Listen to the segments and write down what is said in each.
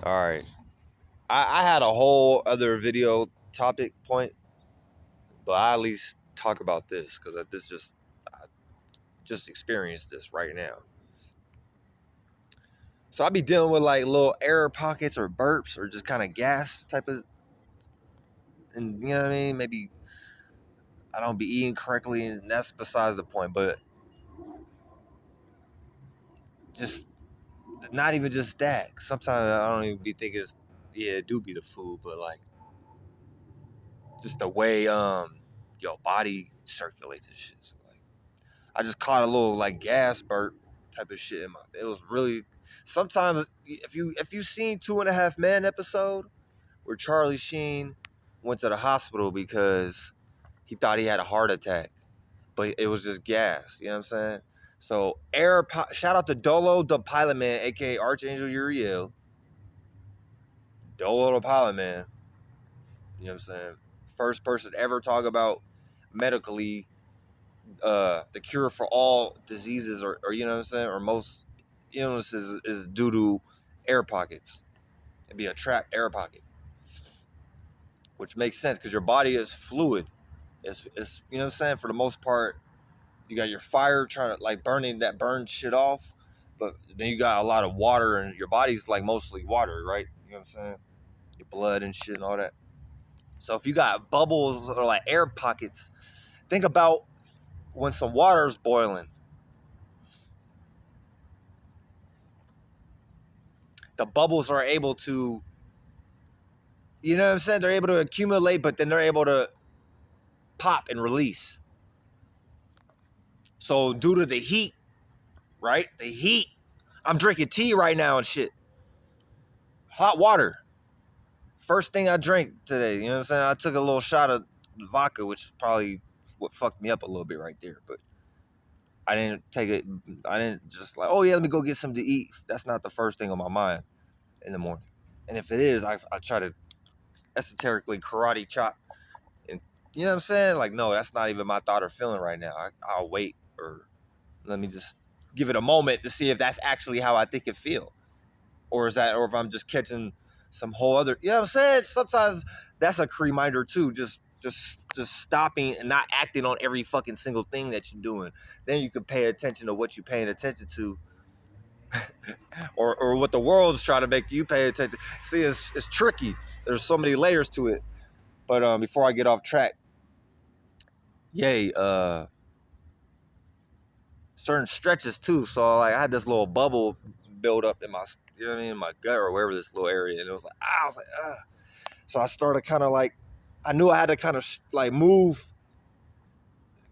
All right. I had a whole other video topic point, but I at least talk about this because I just experienced this right now. So I be dealing with like little air pockets or burps or just kind of gas type of, and you know what I mean? Maybe I don't be eating correctly, and that's besides the point. But just not even just that. Sometimes I don't even be thinking it do be the food, but like just the way your body circulates and shit. So like I just caught a little like gas burp type of shit. It was really sometimes if you seen 2.5 Men episode where Charlie Sheen went to the hospital because he thought he had a heart attack, but it was just gas. You know what I'm saying? So shout out to Dolo the Pilot Man, aka Archangel Uriel. Dolo the Pilot Man. You know what I'm saying? First person to ever talk about medically the cure for all diseases or you know what I'm saying, or most illnesses is due to air pockets. It'd be a trapped air pocket, which makes sense because your body is fluid. It's you know what I'm saying. For the most part, you got your fire trying to like burn shit off, but then you got a lot of water and your body's like mostly water, right? You know what I'm saying? Your blood and shit and all that. So if you got bubbles or like air pockets, think about when some water is boiling. The bubbles are able to, you know what I'm saying? They're able to accumulate, but then they're able to pop and release. So due to the heat, right? The heat. I'm drinking tea right now and shit. Hot water. First thing I drank today, you know what I'm saying? I took a little shot of vodka, which is probably what fucked me up a little bit right there. But I didn't take it. I didn't just like, oh yeah, let me go get something to eat. That's not the first thing on my mind in the morning. And if it is, I try to esoterically karate chop. And you know what I'm saying? Like, no, that's not even my thought or feeling right now. I'll wait, or let me just give it a moment to see if that's actually how I think it feel. Or if I'm just catching some whole other, you know what I'm saying? Sometimes that's a Creminder too. Just stopping and not acting on every fucking single thing that you're doing. Then you can pay attention to what you're paying attention to, or what the world's trying to make you pay attention. See, it's tricky. There's so many layers to it. But before I get off track, yay, certain stretches too. So like I had this little bubble build up in my, you know what I mean, in my gut or wherever, this little area, and it was like I was like So I started kind of like, I knew I had to kind of like move,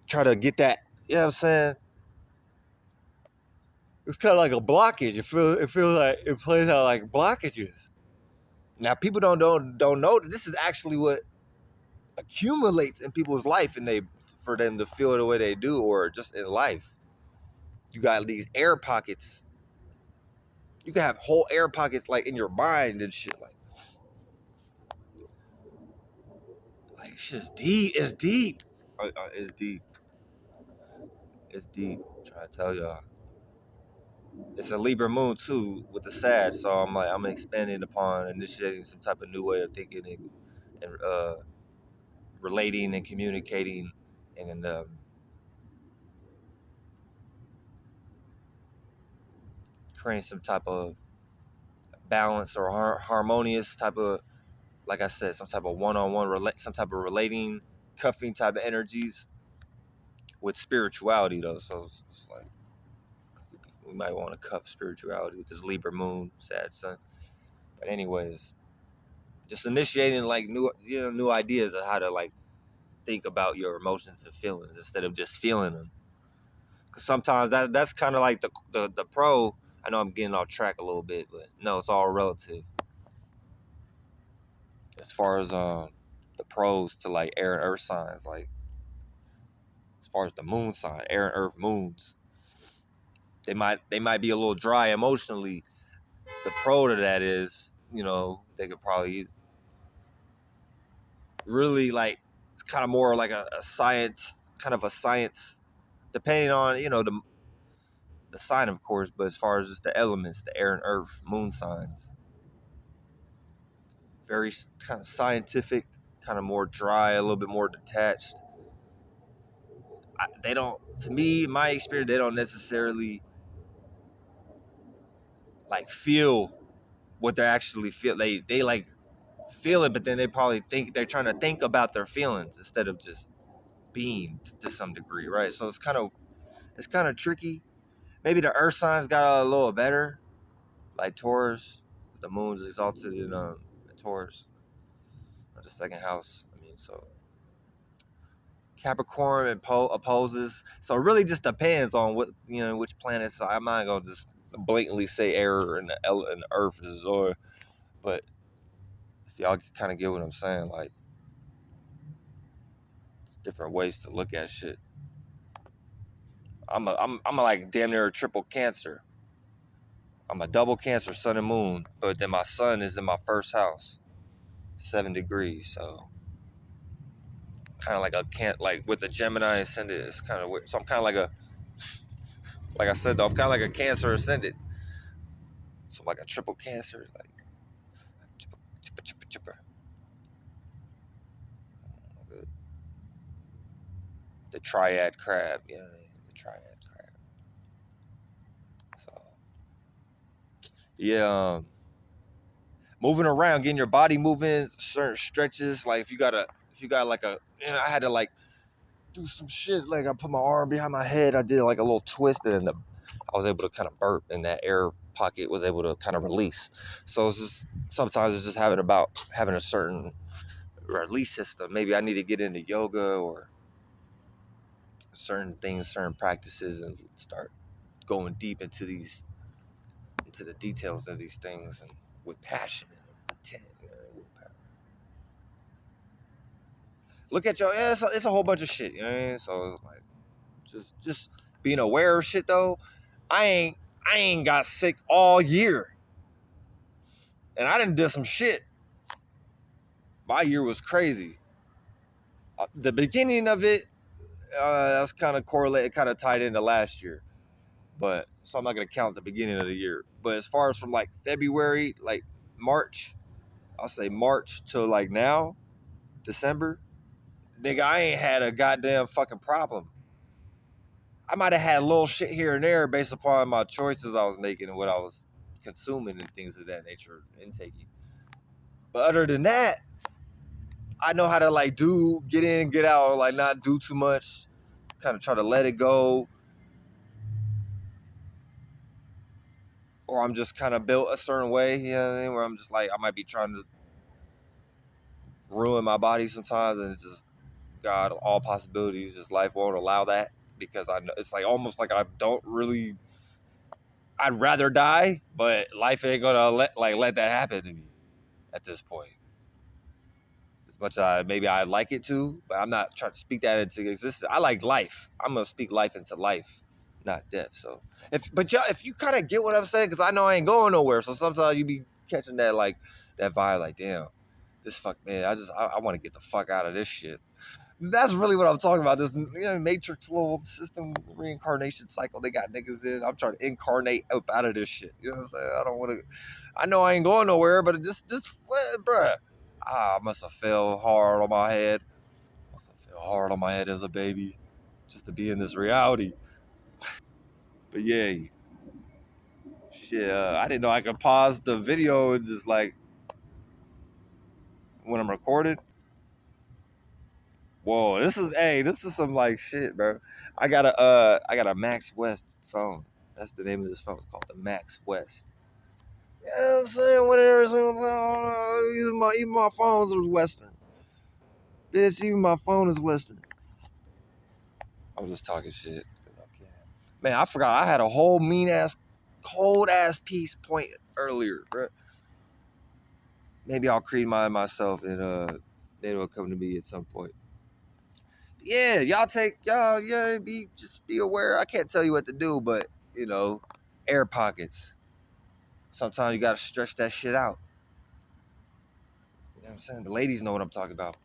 try to get that. You know what I'm saying? It's kind of like a blockage. It feels like it plays out like blockages. Now people don't know that this is actually what accumulates in people's life, and they for them to feel the way they do, or just in life. You got these air pockets. You can have whole air pockets like in your mind and shit. Like shit's deep. It's deep. It's deep. It's deep. I'm trying to tell y'all. It's a Libra moon too with the sad, so I'm expanding upon initiating some type of new way of thinking and relating and communicating and creating some type of balance or harmonious type of, like I said, some type of one-on-one some type of relating, cuffing type of energies with spirituality though. So it's like we might want to cuff spirituality with this Libra moon, sad sun. But anyways, just initiating like new ideas of how to like think about your emotions and feelings instead of just feeling them. Because sometimes that's kind of like the pro. I know I'm getting off track a little bit, but no, it's all relative. As far as the pros to like air and earth signs, like as far as the moon sign, air and earth moons, they might be a little dry emotionally. The pro to that is, they could probably really like, it's kind of more like a science, kind of a science, depending on the sign, of course, but as far as just the elements, the air and earth, moon signs, very kind of scientific, kind of more dry, a little bit more detached. They don't, to me, my experience, they don't necessarily like feel what they actually feel. They like feel it, but then they probably think they're trying to think about their feelings instead of just being to some degree, right? So it's kind of tricky. Maybe the Earth signs got a little better, like Taurus. The moon's exalted in Taurus, the second house. I mean, so Capricorn opposes. So it really just depends on what which planets. So I'm not gonna just blatantly say air and the Earth is, or, but if y'all kind of get what I'm saying, like different ways to look at shit. I'm a like damn near a triple Cancer. I'm a double Cancer, Sun and Moon, but then my Sun is in my first house, 7 degrees. So kind of like a can't like with the Gemini ascendant. It's kind of weird. So I'm kind of like I said though, I'm kind of like a Cancer ascendant. So I'm like a triple Cancer, like chipper, chipper, chipper, chipper. The triad crab, yeah, the triad crab. So yeah, moving around, getting your body moving, certain stretches. Like if you got like I had to like do some shit. Like I put my arm behind my head. I did like a little twist, and then I was able to kind of burp, and that air pocket was able to kind of release. So it's just sometimes it's just having a certain release system. Maybe I need to get into yoga or certain things, certain practices, and start going deep into the details of these things and with passion and intent. Look at your, yeah, it's a whole bunch of shit. You know what I mean? So like, just being aware of shit though. I ain't got sick all year, and I done did some shit. My year was crazy. The beginning of it, that's kind of correlated, kind of tied into last year. But so I'm not gonna count the beginning of the year. But as far as from like February, like March, I'll say March to like now, December, nigga, I ain't had a goddamn fucking problem. I might have had a little shit here and there based upon my choices I was making and what I was consuming and things of that nature, intaking. But other than that, I know how to like get in, get out, like not do too much, kind of try to let it go. Or I'm just kind of built a certain way, you know what I mean? Where I'm just like, I might be trying to ruin my body sometimes, and it's just, God, all possibilities, just life won't allow that because I know it's like almost like I don't really, I'd rather die, but life ain't gonna let that happen to me at this point. As much as maybe I'd like it to, but I'm not trying to speak that into existence. I like life. I'm gonna speak life into life, not death. So if you kind of get what I'm saying, because I know I ain't going nowhere. So sometimes you be catching that vibe, like damn, this fuck man. I want to get the fuck out of this shit. That's really what I'm talking about. This Matrix little system reincarnation cycle they got niggas in. I'm trying to incarnate up out of this shit. You know what I'm saying? I don't want to. I know I ain't going nowhere, but bruh. I must have fell hard on my head. Must have fell hard on my head as a baby, just to be in this reality. But yeah, shit. I didn't know I could pause the video and just like when I'm recorded. Whoa, this is some like shit, bro. I got a Max West phone. That's the name of this phone. It's called the Max West. You know what I'm saying? Whatever. Even my phones are Western. Bitch, even my phone is Western. I'm just talking shit. Man, I forgot I had a whole cold ass piece point earlier, bro. Maybe I'll create mine myself and it'll come to me at some point. Yeah, yeah, be aware. I can't tell you what to do, but air pockets. Sometimes you gotta stretch that shit out. You know what I'm saying? The ladies know what I'm talking about.